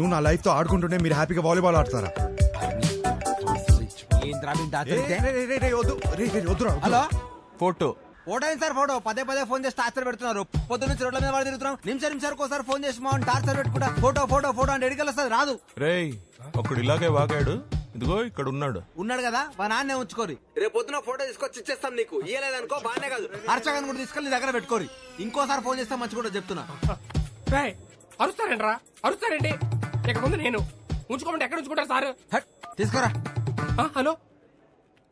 నువ్వు నా లైఫ్ తో ఆడుకుంటుంటే మీరు హ్యాపీగా వాలీబాల్ ఆడతారా? హలో, ఫోటో ఫోటో ఏంటి సార్? ఫోటో పదే పదే ఫోన్ చేసి టార్చర్ పెడుతున్నారు. పొద్దు నుంచి రోడ్ల మీద వాడు తిరుగుతున్నాం. నిమిషానికి ఒకసారి ఫోన్ చేసి మా టార్చర్ పెట్టుకుంటా ఫోటో ఫోటో ఫోటో అంటే ఎడికెళ్ళొస్తుంది, రాదు. రేయ్, ఒకడు ఇలాగే వాగాడు, ఇదిగో ఇక్కడ ఉన్నాడు. ఉన్నాడు కదా, మా నాన్నే ఉంచుకోరి. రేపు పొద్దున ఫోటో తీసుకొచ్చి ఇచ్చేస్తాం నీకు. ఇయ్యలేదనుకో బానే కాదు, అర్చగాన్ని కూడా తీసుకెళ్ళి నీ దగ్గర పెట్టుకోరి. ఇంకోసారి ఫోన్ చేస్తే మంచి కూడా చెప్తున్నా. అరుస్తారండి రా, అరుస్తారండి. ఇక ముందు నేను ఉంచుకోమంటే ఎక్కడ ఉంచుకుంటారు సార్? హట్, తీసుకోరా. హలో,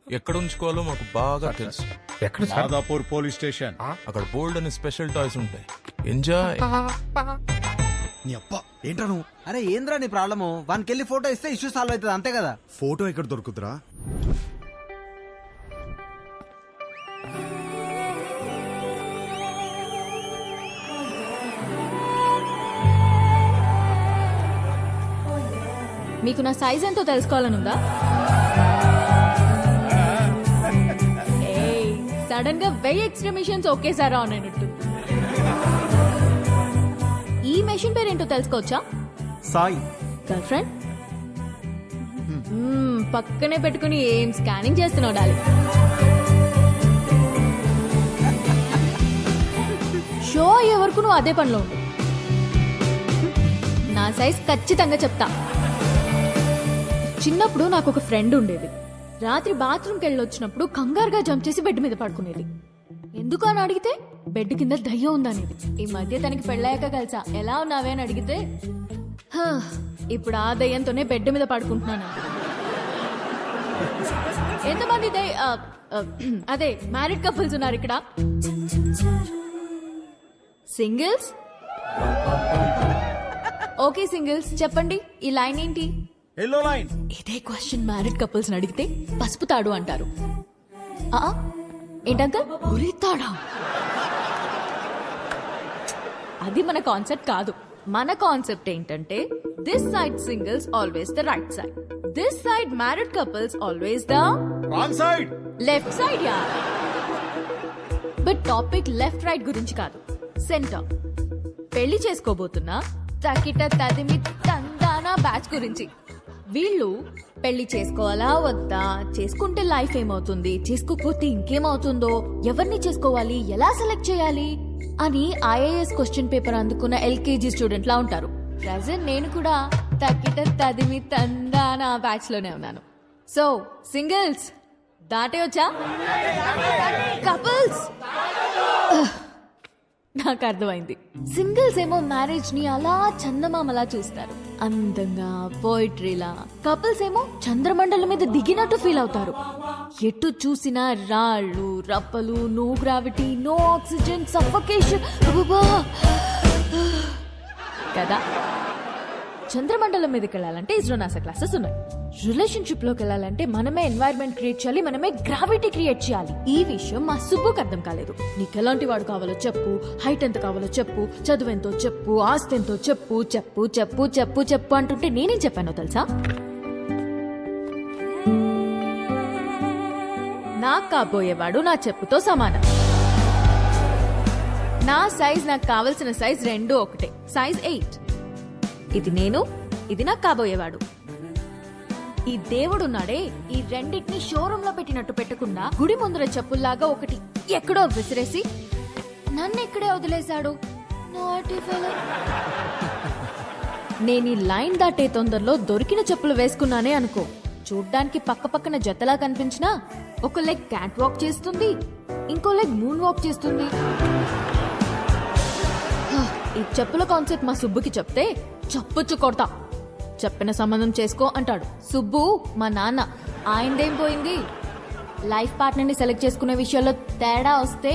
ఎక్కడ ఉంచుకోవాలో మాకు బాగా తెలుసు. ఎక్కడ సార్? Madhapur police station. అక్కడ బోల్డ్ అని స్పెషల్ టాయ్స్ ఉంటాయి, ఎంజాయ్. నీ అప్ప ఏంటా నువ్వు? అరే ఏంద్రా నీ ప్రాబ్లము? వానికి వెళ్ళి ఫోటో ఇస్తే ఇష్యూ సాల్వ్ అవుతుంది, అంతే కదా. ఫోటో ఎక్కడ దొరుకుతురా? మీకు నా సైజ్ ఎంతో తెలుసుకోవాలనుందా? సడన్ గా 1000 ఎక్స్ట్రా మిషన్స్ ఒకేసారి ఆన్ అయినట్టు. ఈ మెషిన్ పేరేంటో తెలుసుకోవచ్చా? సాయి. Girlfriend? పక్కనే పెట్టుకుని ఏం స్కానింగ్ చేస్తున్నావు డాలి? షో అయ్యే వరకు నువ్వు అదే పనిలో ఉండు. నా సైజ్ ఖచ్చితంగా చెప్తా. చిన్నప్పుడు నాకు ఒక ఫ్రెండ్ ఉండేది. రాత్రి బాత్రూమ్కి వెళ్ళొచ్చినప్పుడు కంగారుగా జంప్ చేసి బెడ్ మీద పడుకునేది. ఎందుకు అని అడిగితే బెడ్ కింద దయ్యం ఉందనేది. ఈ మధ్య తనకి పెళ్ళాక కలిసా. ఎలా ఉన్నావే అని అడిగితే ఇప్పుడు ఆ దయ్యంతోనే బెడ్ మీద పడుకుంటున్నాను. ఎంతమంది అదే మ్యారీడ్ కపుల్స్ ఉన్నారు ఇక్కడ? సింగిల్స్? ఓకే సింగిల్స్, చెప్పండి ఈ లైన్ ఏంటి? Yellow line. ఇదే క్వశ్చన్ మ్యారీడ్ కపుల్స్ అడిగితే పసుపు తాడు అంటారు. ఏంటంకల్ ఉరితాడా? అది మన కాన్సెప్ట్ కాదు. మన కాన్సెప్ట్ ఏంటంటే this side singles always the right side, this side married couples always the wrong side, left side. Yeah, but topic left right గురించి కాదు, సెంటర్. పెళ్లి చేసుకోబోతున్నా తకిట తదిమి తందానా బ్యాచ్ గురించి. వీళ్ళు పెళ్లి చేసుకోవాలా వద్దా, చేసుకుంటే లైఫ్ ఏమవుతుంది, చేసుకోకపోతే ఇంకేమవుతుందో, ఎవరిని చేసుకోవాలి, ఎలా సెలెక్ట్ చేయాలి అని ఐఏఎస్ క్వశ్చన్ పేపర్ అందుకున్న ఎల్కేజీ స్టూడెంట్ లా ఉంటారు. ప్రెజెంట్ నేను కూడా తకిట తదిమి తందానా బ్యాచ్ లోనే ఉన్నాను. సో సింగిల్స్ దాటే వచ్చా, కపుల్స్ నాకు అర్థమైంది. సింగిల్స్ ఏమో మ్యారేజ్ ని అలా చందమామలా చూస్తారు, అందంగా పోయిట్రీలా. కపుల్స్ ఏమో చంద్రమండలం మీద దిగినట్టు ఫీల్ అవుతారు. ఎటు చూసినా రాళ్ళు రప్పలు, no gravity, no oxygen, suffocation కదా. చంద్రమండలం మీదకి వెళ్ళాలంటే ఇస్రో నాసా క్లాసెస్ ఉన్నాయి. రిలేషన్షిప్ లోకి వెళ్ళాలంటే మనమే ఎన్వైరన్మెంట్ క్రియేట్ చేయాలి, మనమే గ్రావిటీ క్రియేట్ చేయాలి. ఈ విషయం మా సుబ్బుకి అర్థం కాలేదు. నీకు ఎలాంటి వాడు కావాలో చెప్పు, హైట్ ఎంత కావాలో చెప్పు, చదువు ఎంతో చెప్పు, ఆస్తి ఎంతో చెప్పు, చెప్పు చెప్పు చెప్పు చెప్పు అంటుంటే నేనేం చెప్పానో తెలుసా? నాకు కాబోయేవాడు నా చెప్పుతో సమానం. నా సైజ్ నాకు కావలసిన సైజ్ రెండు ఒకటే, సైజ్ 8. ఇది నేను, ఇది నాకు కాబోయేవాడు. ఈ దేవుడున్నాడే, ఈ రెండింటిని షోరూమ్ లో పెట్టినట్టు పెట్టకుండా గుడి ముందర చెప్పుల్లాగా ఒకటి ఎక్కడో విసిరేసి నన్ను ఇక్కడే వదిలేశాడు. నేను ఈ లైన్ దాటే తొందరలో దొరికిన చెప్పులు వేసుకున్నానే అనుకో, చూడ్డానికి పక్క పక్కన జతలా కనిపించినా ఒక లెగ్ క్యాట్ వాక్ చేస్తుంది, ఇంకో లెగ్ మూన్ వాక్ చేస్తుంది. ఈ చెప్పుల కాన్సెప్ట్ మా సుబ్బుకి చెప్తే చప్పుచ్చు కొడతా. చెప్పిన సంబంధం చేసుకో అంటాడు. సుబ్బు మా నాన్న, ఆయనదేం పోయింది? లైఫ్ పార్ట్నర్ ని సెలెక్ట్ చేసుకునే విషయాల్లో తేడా వస్తే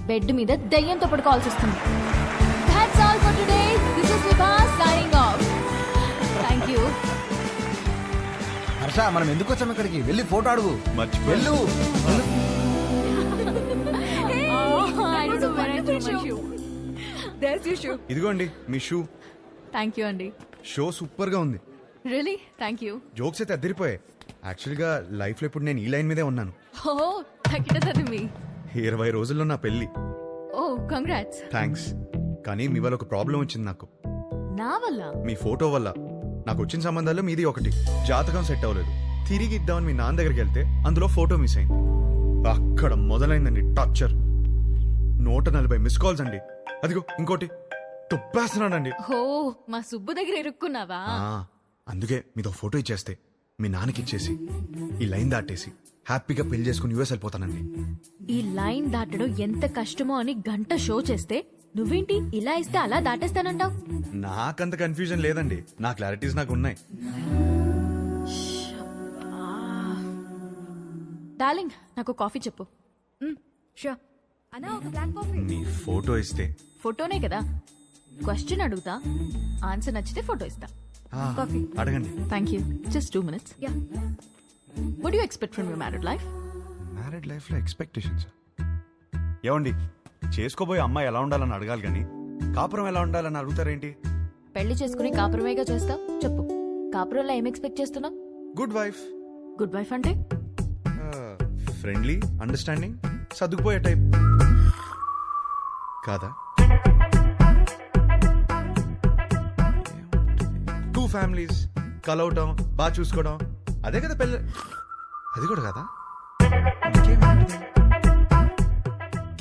బెడ్ మీద దయ్యంతో పడుకోవాల్సి వస్తుంది. That's all for today. This is Vibha signing off. Thank you. Harsha, మనం ఎందుకు వచ్చాం ఇక్కడికి? వెళ్ళి ఫోటో అడుగు. వెళ్ళు. ఇదిగోండి మీ షూ. థ్యాంక్ యూ అండి. షో సూపర్ గా ఉంది. Really thank you. జోక్స్ అయితే అద్దరిపోయాయి. యాక్చువల్గా లైఫ్ లో ఇప్పుడు నేను ఈ లైన్ మీదే ఉన్నాను. ఓ తగ్గిటది మీ 20 రోజుల్లో నా పెళ్లి. ఓ కంగ్రాట్స్. థ్యాంక్స్. కానీ మీ వల్ల ఒక ప్రాబ్లం వచ్చింది నాకు. నా వల్ల మీ ఫోటో వల్ల నాకు వచ్చిన సంబంధాల్లో మీది ఒకటి. జాతకం సెట్ అవ్వలేదు. తిరిగి ఇద్దామని మీ నాన్న దగ్గరికి వెళ్తే అందులో ఫోటో మిస్ అయింది. అక్కడ మొదలైందండి టార్చర్. 140 మిస్ కాల్స్ అండి. అదిగో ఇంకోటి తుప్పేస్తున్నానండి. హో మా సుబ్బు దగ్గర ఇరుక్కున్నావా? అందుకే మీతో ఫోటో ఇచ్చేస్తే మీ నాన్నకి ఇచ్చేసి ఈ లైన్ దాటేసి హ్యాపీగా పెళ్లి చేసుకుని యూఎస్ వెళ్ళిపోతానండి. ఈ లైన్ దాటడం ఎంత కష్టమో అని గంట షో చేస్తే నువ్వేంటి ఇలా ఇస్తే అలా దాటేస్తానంటావ్? నాకంత కన్ఫ్యూజన్ లేదండి. నా క్లారిటీస్ నాకు ఉన్నాయి. డార్లింగ్ నాకు కాఫీ చెప్పు. షూర్ అన్నా, ఒక బ్లాక్ కాఫీ. మీ ఫోటో ఇస్తే ఫోటోనే కదా. క్వశ్చన్ అడుగుతా, ఆన్సర్ నచ్చితే ఫోటో ఇస్తా. కాఫీ అడగండి. Thank you. Just 2 minutes. Yeah. What you expect from your married life? Married life లో ఎక్స్పెక్టేషన్స్ ఏమండి? చేసుకోబోయే అమ్మాయి ఎలా ఉండాలని అడగాలి కానీ కాపురం ఎలా ఉండాలని అడుగుతారేంటి? పెళ్లి చేసుకుని కాపురమేగా చేస్తావు. చెప్పు, కాపురంలో ఏం ఎక్స్పెక్ట్ చేస్తున్నావు? Good wife. గుడ్ వైఫ్ అంటే ఫ్రెండ్లీ, అండర్స్టాండింగ్, సర్దుకుపోయే టైప్ కాదా? 2 families కలవటం, బాగా చూసుకోవడం, అదే కదా పెళ్ళి. అది కూడా కదా.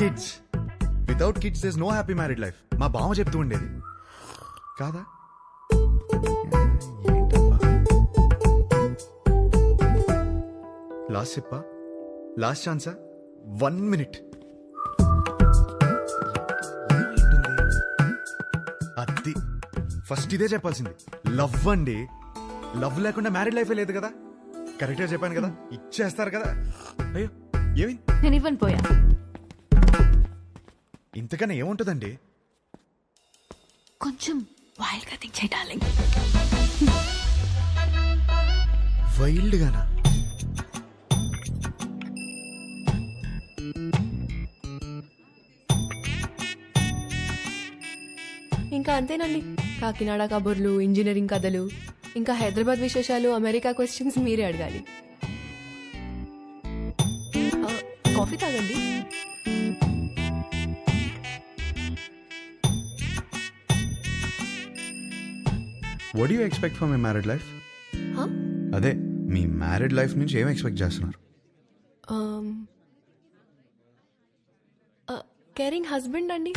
Kids. Without kids there is no happy married life. మా బావ చెప్తూ ఉండేది కాదా? లాస్ట్ చెప్పా, లాస్ట్ ఛాన్సా, 1 minute. అది ఫస్ట్ ఇదే చెప్పాల్సింది. లవ్ అండి. లవ్ లేకుండా మ్యారీడ్ లైఫే లేదు కదా. కరెక్ట్గా చెప్పాను కదా. ఇచ్చేస్తారు కదా. అయ్యో ఏమి నేను ఇవ్వను పోయా. ఇంతకన్నా ఏముంటుందండి? కొంచెం వైల్డ్ గా థింక్ చేయి డార్లింగ్. వైల్డ్ గానా? ఇంకా అంతేనండి. కాకినాడ కబుర్లు, ఇంజనీరింగ్ కథలు, ఇంకా హైదరాబాద్ విశేషాలు, అమెరికా క్వశ్చన్స్ మీరే అడగాలి. కాఫీ తాగండి. What you expect from my married life? అదే మీ మ్యారీడ్ లైఫ్ నుంచి ఏం ఎక్స్పెక్ట్ చేస్తున్నారు? కేరింగ్ హస్బెండ్ అండి.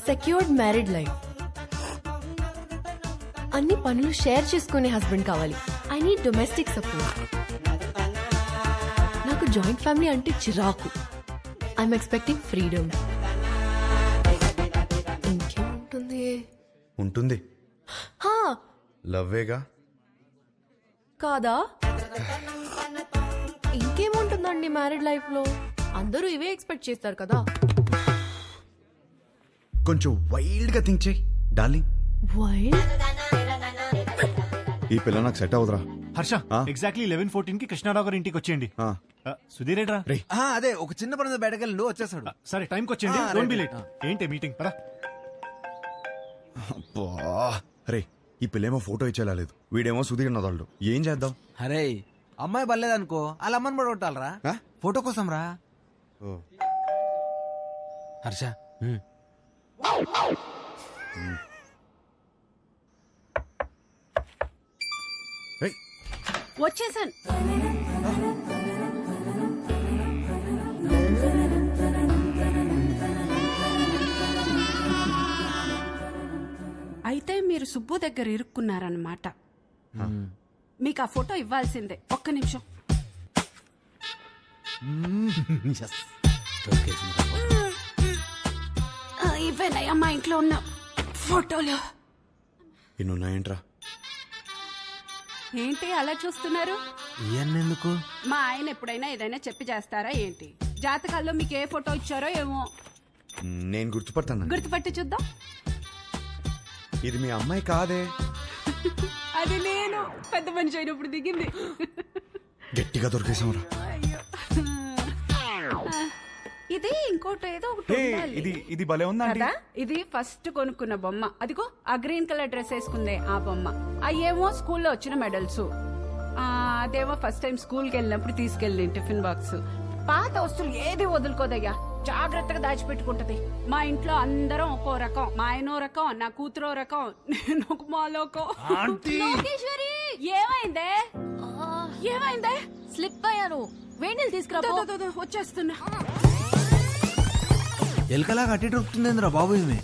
Secured married life. అన్ని పనులు షేర్ చేసుకునే హస్బెండ్ కావాలి. I need domestic support. నాకు జాయింట్ ఫ్యామిలీ అంటే చిరాకు. I'm expecting freedom. ఇంకేముంటుంది? ఉంటుంది. లవ్వేగా కాదా? ఇంకేముంటుందండి మ్యారీడ్ లైఫ్ లో? అందరూ ఇవే ఎక్స్పెక్ట్ చేస్తారు కదా. కొంచెం వైల్డ్ గా థింక్ చేయి డార్లింగ్. వైల్డ్? ఈ పిల్ల నాకు సెట్ అవుదరా. హర్ష, ఎగ్జాక్ట్లీ 11:14 కి కృష్ణారావు గారి ఇంటికి వచ్చేయండి. సుధీర్ ఏంట్రా? అదే ఒక చిన్న పని బయటకెళ్ళి వచ్చేసాడు. సరే టైంకి వచ్చేయండి. Don't be late. ఏంటి మీటింగ్? పదా. రే, ఈ పిల్లేమో ఫోటో ఇచ్చేలా లేదు, వీడేమో సుధీర్ నదాళ్ళు. ఏం చేద్దాం? అరే అమ్మాయి బలేదనుకో, వాళ్ళ అమ్మని కూడా కొట్టాలరా. ఫోటో కోసం రా. హర్ష వచ్చేసాను. అయితే మీరు సుబ్బు దగ్గర ఇరుక్కున్నారన్నమాట. మీకు ఆ ఫోటో ఇవ్వాల్సిందే. ఒక్క నిమిషం. ఇవేనయ్యా మా ఇంట్లో ఉన్న ఫోటోలు. ఇన్నున్నాయంట్రా. ఏంటి అలా చూస్తున్నారు? ఎందుకు? మా ఆయన ఎప్పుడైనా ఏదైనా చెప్పి చేస్తారా ఏంటి? జాతకాల్లో మీకు ఏ ఫోటో ఇచ్చారో ఏమో. నేను గుర్తుపడతాను. గుర్తుపట్టి చూద్దాం. ఇది మీ అమ్మాయి కాదే. అది నేను పెద్ద మనిషి అయినప్పుడు దిగింది. గట్టిగా దొరికేసాంరా. ఇది ఇంకోటి ఏదో ఒకటి ఉండాలి. ఇది భలే ఉందా కదా? ఇది ఫస్ట్ కొనుక్కున్న బొమ్మ. అదిగో ఆ గ్రీన్ కలర్ డ్రెస్ వేసుకుందే ఆ బొమ్మ. అయ్యేమో స్కూల్లో వచ్చిన మెడల్స్. అదేమో ఫస్ట్ టైం స్కూల్కి వెళ్ళినప్పుడు తీసుకెళ్ళి టిఫిన్ బాక్స్. పాత వస్తువులు ఏది వదులుకోదయ్యా. జాగ్రత్తగా దాచిపెట్టుకుంటది. మా ఇంట్లో అందరం ఒక్కో రకం. మా ఆయనో రకం, నా కూతురో రకం, నేను ఒక మాలోకం. లోకేశ్వరి ఏమైందే? ఏమైందే? స్లిప్ అయ్యాను. వేణీలు తీసుకురా పో. వచ్చేస్తున్నా. ఎలకలా కట్టి దొరుకుతుందేంద్రా బాబు ఈమె.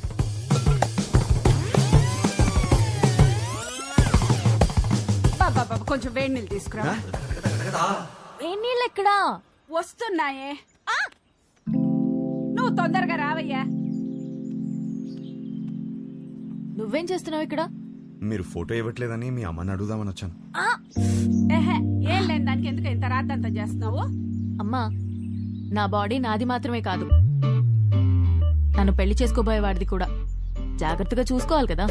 బాబా కొంచెం వేడి నీళ్ళు తీసుకురా. వేణీళ్ళు ఎక్కడా? వస్తున్నాయే. నువ్వు తొందరగా రావయ్యా. నువ్వేం చేస్తున్నావు ఇక్కడ? మీరు ఫోటో ఇవ్వట్లేదని మీ అమ్మని అడుగుదామని వచ్చాను. ఏహే, ఏం లేని దానికి ఎందుకు ఇంత రాద్దంతా చేస్తున్నావు? అమ్మా, నా బాడీ నాది మాత్రమే కాదు, నన్ను పెళ్లి చేసుకోబోయేవాడిది కూడా. జాగ్రత్తగా చూసుకోవాలి కదా.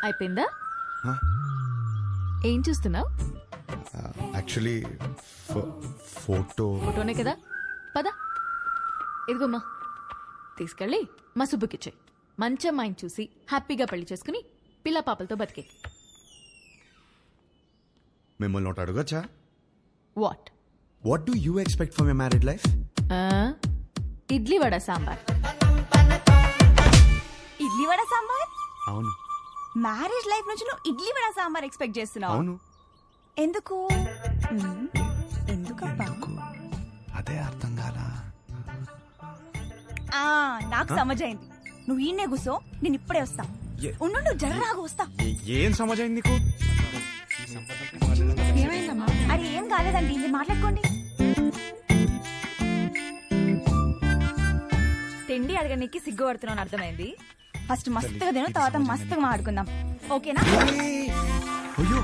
అయిపోయిందా? ఏం చూస్తున్నావు? యాక్చువల్లీ ఫోటోనే కదా. పద, ఇదిగోమ్మా, తీసుకెళ్ళి మా సుబ్బుకిచ్చే. మంచి అమ్మాయిని చూసి హ్యాపీగా పెళ్లి చేసుకుని పిల్ల పాపలతో బతికే. మిమ్మల్ని ఒకటి అడగచ్చా? What? What do you expect for my married life? Idli vada sambar. Idli vada sambar? అవును. మ్యారేజ్ లైఫ్ నుంచి నువ్వు ఇడ్లీ వడ సాంబార్ ఎక్స్పెక్ట్ చేస్తున్నావు? అవును. ఎందుకు? ఎందుకబ్బా? అదే అర్థం కాలా. నాకు సమజైంది. నువ్వు ఈయనే కూసో, నేను ఇప్పుడే వస్తా. ఉండు, జర్రాగా వస్తా. ఏం సమాజం నీకు? అరే ఏం కాలేదండి, మీరు మాట్లాడుకోండి. తిండి అడగడానికి సిగ్గుపడుతున్నాను అర్థమైంది. ఫస్ట్ మస్తుగా తిను, తర్వాత మస్తుగా మాట్లాడుకుందాం, ఓకేనా? అయ్యో,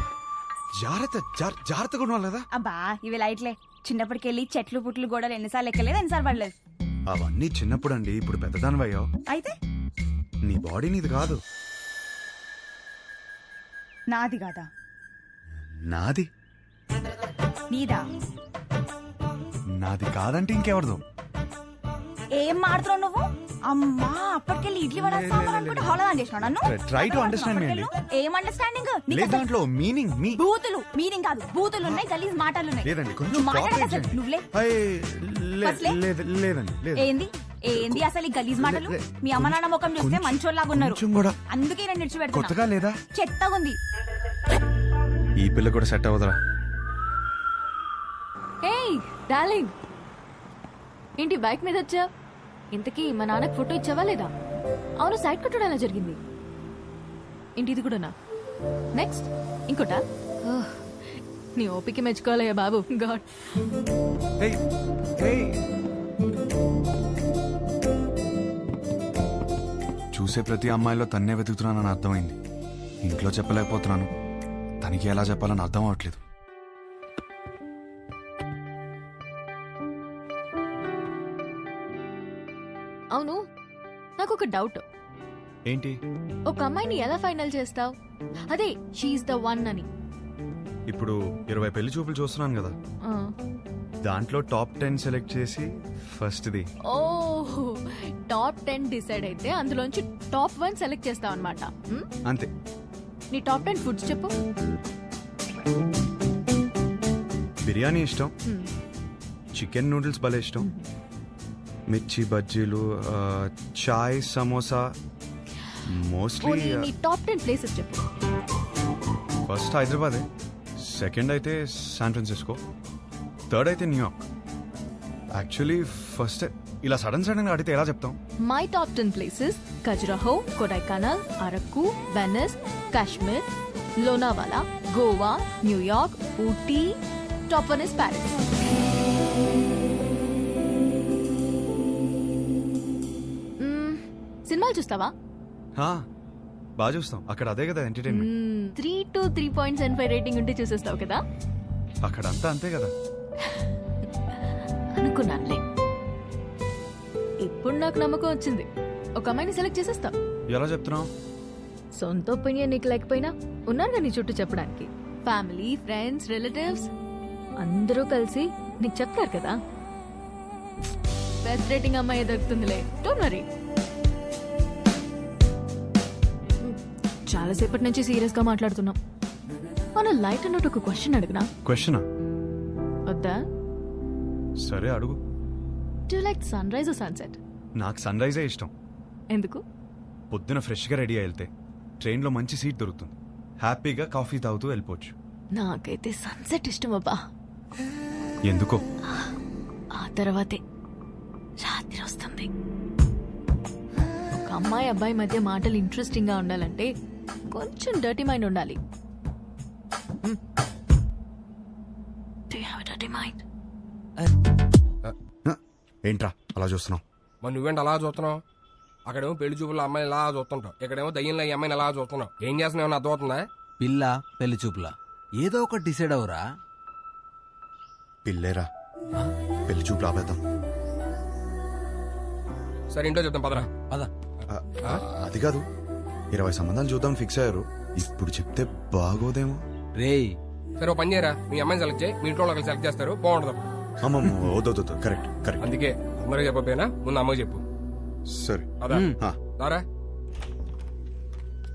జాగ్రత్తగా ఉండాలి కదా. అబ్బా ఇవి లైట్లే. చిన్నప్పటికెళ్ళి చెట్లు పుట్లు గోడలు ఎన్నిసార్లు ఎక్కలేదు, ఎన్నిసార్లు పడలేదు. అవన్నీ చిన్నప్పుడు అండి. ఇప్పుడు పెద్దదానివయ్యో. అయితే నీ బాడీ నీది కాదు. నాది కాదా? నాది. నీదా? నాది కాదంటే ఇంకెవరిదో. ఏం మాడుతున్నావు నువ్వు? అమ్మా, అప్పటికెళ్ళి ఇడ్లీ వడ సాంబార్ అనుకుంటే హోళదాన్ చేసినావు నన్ను. Try to understand me అండి. ఏం అండర్స్టాండింగ్? లేదు, దాంట్లో మీనింగ్ మీ బూతులు మీనింగ్ కాదు, బూతులు ఉన్నాయి, గలీజ్ మాటలు ఉన్నాయి. లేదండి, కొంచెం నువ్వు మాట్లాడక cooperate అసలు చేయండి. నువ్వులే. ఫస్ట్లే? లేదండి, లేదు. ఏంది ఏంది అసలు ఈ గలీజ్ మాటలు? మీ అమ్మ నాన్న ముఖం చూస్తే కొంచెం- మంచోళ్ళలాగా ఉన్నారు, కొంచెం కూడా. అందుకే నేను నిడిచిపెడుతున్నా. కొత్తగా లేదా? చెత్తగా ఉంది. ఈ పిల్ల కూడా సెట్ అవ్వదురా. ఏయ్ డార్లింగ్, ఏంటి బైక్ మీద వచ్చా? ఇంతకీ మా నాన్నకి ఫోటో ఇచ్చావా లేదా? అవును, సైడ్ కొట్టడం ఎలా జరిగింది? ఏంటి ఇది కూడానా? నెక్స్ట్ ఇంకోటా? ఓహ్, నీ ఓపిక మెచ్చుకోవాలయ్యా బాబు. గాడ్. చూసే ప్రతి అమ్మాయిలో తన్నే వెతుకుతున్నానని అర్థమైంది. ఇంట్లో చెప్పలేకపోతున్నాను, తనకి ఎలా చెప్పాలని అర్థం అవట్లేదు. అవును, నాకు ఒక డౌట్. ఏంటి? ఒక అమ్మాయిని ఎలా ఫైనల్ చేస్తావు? అదే షీఈస్ ద వన్ అని. ఇప్పుడు 20 పెళ్లి చూపులు చూస్తున్నాను కదా, ఆ. దాంట్లో టాప్ 10 సెలెక్ట్ చేసి ఫస్ట్ది. ఓహ్, టాప్ 10 డిసైడ్ అయితే అందులోంచి టాప్ 1 సెలెక్ట్ చేస్తావు అనమాట. అంతే. నీ టాప్ 10 ఫుడ్స్ చెప్పు. బిర్యానీ ఇష్టం, చికెన్ నూడిల్స్ భలే ఇష్టం, మిర్చి బజ్జీలు, చాయ్, సమోసా. మోస్ట్లీ నీ టాప్ 10 ప్లేసెస్ చెప్పు. ఫస్ట్ హైదరాబాదే, సెకండ్ అయితే శాన్ ఫ్రాన్సిస్కో, థర్డ్ అయితే న్యూయార్క్. యాక్చువల్లీ ఫస్ట్ ఇలా సడన్ గా అడిగితే ఎలా చెప్తాం? My top 10 places: Khajuraho, Kodaikanal, Araku, Venus, Kashmir, Lonavala, Goa, New York, Ooty. Top 1 is Paris. సినిమాలు చూస్తావా? బాగా చూస్తాం. అక్కడ అదే కదా ఎంటర్టైన్మెంట్. 3 to 3.75 రేటింగ్ ఉంటే చూసేస్తావు కదా. అక్కడ అంతా అంతే కదా. అనుకున్నానులే. ఇప్పుడు నాకు నమ్మకం వచ్చింది, ఒక అమ్మాయిని సెలెక్ట్ చేసేస్తావు. ఎలా చెప్తున్నావు? సొంత ఒపీనియన్ నీకు లేకపోయినా ఉన్నారు నీ చుట్టూ చెప్పడానికి. ఫ్యామిలీ, ఫ్రెండ్స్, రిలేటివ్స్ అందరూ కలిసి నీకు చెప్తారు కదా. బెస్ట్ రేటింగ్ అమ్మాయి దొరుకుతుందిలే, డోంట్ వరీ. చాలాసేపటి నుంచి సీరియస్ గా మాట్లాడుతున్నాం. మన లైట్ అన్నట్టు ఒక క్వశ్చన్ అడిగినా? క్వశ్చనా? వద్దా? సరే అడుగు. Do like sunrise sunset? నాకు సన్ రైజే ఇష్టం. ఎందుకు? పొద్దున ఫ్రెష్గా రెడీ అయి వెళ్తే ట్రైన్లో మంచి సీట్ దొరుకుతుంది, హ్యాపీగా కాఫీ తాగుతూ వెళ్ళిపోవచ్చు. నాకైతే సన్సెట్ ఇష్టం అబ్బా. ఎందుకో? ఆ తర్వాతే రాత్రి వస్తుంది. ఒక అమ్మాయి అబ్బాయి మధ్య మాటలు ఇంట్రెస్టింగ్ గా ఉండాలంటే కొంచెం డర్టీ మైండ్ ఉండాలి. Do you have a dirty mind? ఏంట్రా అలా చూస్తున్నావు? మరి నువ్వేంటి అలా చూస్తున్నావు? అక్కడేమో పెళ్లి చూపుల అమ్మాయిని ఇలా చూస్తుంటావు, ఇక్కడేమో దయ్యంలో ఈ అమ్మాయిని ఎలా చూస్తున్నావు. ఏం చేస్తున్నావు అర్థం అవుతుందా? పిల్ల పెళ్లి చూపులా ఏదో ఒకటి డిసైడ్ అవరా. పిల్లేరా, పెళ్లి చూపులు ఆపేద్దాం. సరే ఇంట్లో చెప్తాం పదరా. పద. అది కాదు, 20 సంబంధాలు చూద్దాం ఫిక్స్ అయ్యారు. ఇప్పుడు చెప్తే బాగోదేమో. రేయ్ సరే ఓ పని చేయరా, మీ అమ్మాయిని సెలెక్ట్ చేయి, మీ ఇంట్లో వాళ్ళకి సెలెక్ట్ చేస్తారు, బాగుంటుంది. అమ్మమ్మ వద్దు, కరెక్ట్ కరెక్ట్. అందుకే అందరూ చెప్పకపోయినా ముందు అమ్మకి చెప్పు. సరే అదా దారా.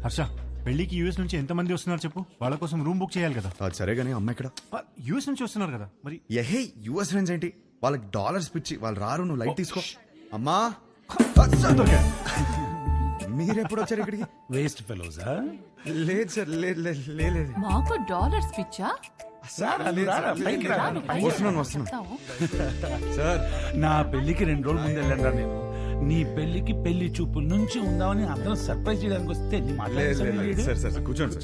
హర్ష, పెళ్లికి యూఎస్ నుంచి ఎంతమంది వస్తున్నారు చెప్పు? వాళ్ళ కోసం రూమ్ బుక్ చేయాలి కదా. అది సరే కానీ అమ్మ ఇక్కడ. యూఎస్ నుంచి వస్తున్నారు కదా మరి. ఎహే యుఎస్ ఫ్రెండ్స్ ఏంటి, వాళ్ళకి డాలర్స్ పిచ్చి, వాళ్ళు రారు, నువ్వు లైట్ తీసుకో. అమ్మా మీరెప్పుడు వచ్చారు ఇక్కడికి? వేస్ట్ ఫెలోజా? లేదు సార్, లేదు. మాకు డాలర్స్ పిచ్చా? వస్తున్నాను సార్. నా పెళ్లికి 2 రోజుల ముందు వెళ్ళండి నేను. నీ పెళ్లికి పెళ్లి చూపుల నుంచి ఉందామని అందరం సర్ప్రైజ్ చేయడానికి వస్తే నీ మాట్లాడలేదు. సార్ కూర్చోండి.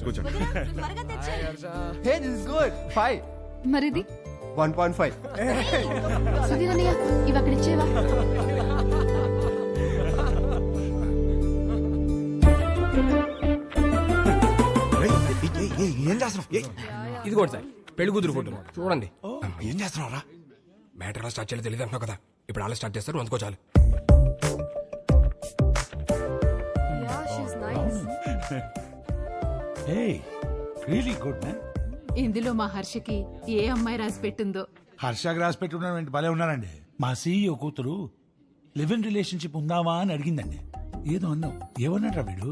Hey this is good 5. మరిది 1.5. సుధీర్ అన్నయ్య, ఇవి అక్కడ ఇచ్చేవా? ఏం చేస్తున్నావు? ఇది కూడా సార్ పెళ్లి కూతురు ఫోటో చూడండి. ఏం చేస్తున్నావు రా? మ్యాటర్ ఎలా స్టార్ట్ చేయాలో తెలియదు అంటున్నావు కదా, ఇప్పుడు అలా స్టార్ట్ చేస్తారు, అందుకో చాలు. Hey really good man. ఇందులో మా హర్షకి ఏ అమ్మాయి రాసి పెట్టిందో. హర్ష రాసి పెట్టుకున్నాడు, భలే ఉన్నారండి. మా సీఈఓ కూతురు లివ్ ఇన్ రిలేషన్షిప్ ఉందావా అని అడిగిందండి. ఏదో అన్నావు, ఏమన్నాడ్రా వీడు?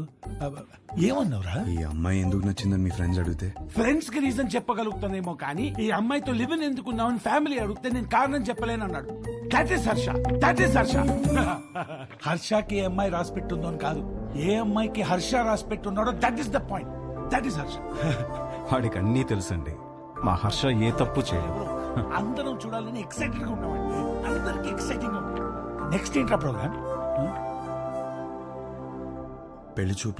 ఏమన్నావురా? ఈ అమ్మాయి ఎందుకు నచ్చిందని మీ ఫ్రెండ్స్ అడిగితే ఫ్రెండ్స్ కి రీజన్ చెప్పగలుగుతానేమో కానీ ఈ అమ్మాయితో లివ్ ఇన్ ఎందుకున్నావని ఫ్యామిలీ అడిగితే నేను కారణం చెప్పలేను అన్నాడు. That is Harsha. హర్షకి ఏ అమ్మాయి రాసి పెట్టుందో అని కాదు, ఏ అమ్మాయికి హర్ష రాసి పెట్టున్నాడో that is the point. That is Harsha. వాడికి అన్నీ తెలుసండి, మా హర్ష ఏ తప్పు చేయదు. అందరం చూడాలని ఎక్సైటెడ్ గా ఉన్నామండి, అందరికి ఎక్సైటింగ్ గా ఉంది. నెక్స్ట్ ఏంట్రా ప్రోగ్రామ్? పెళ్లి చూపు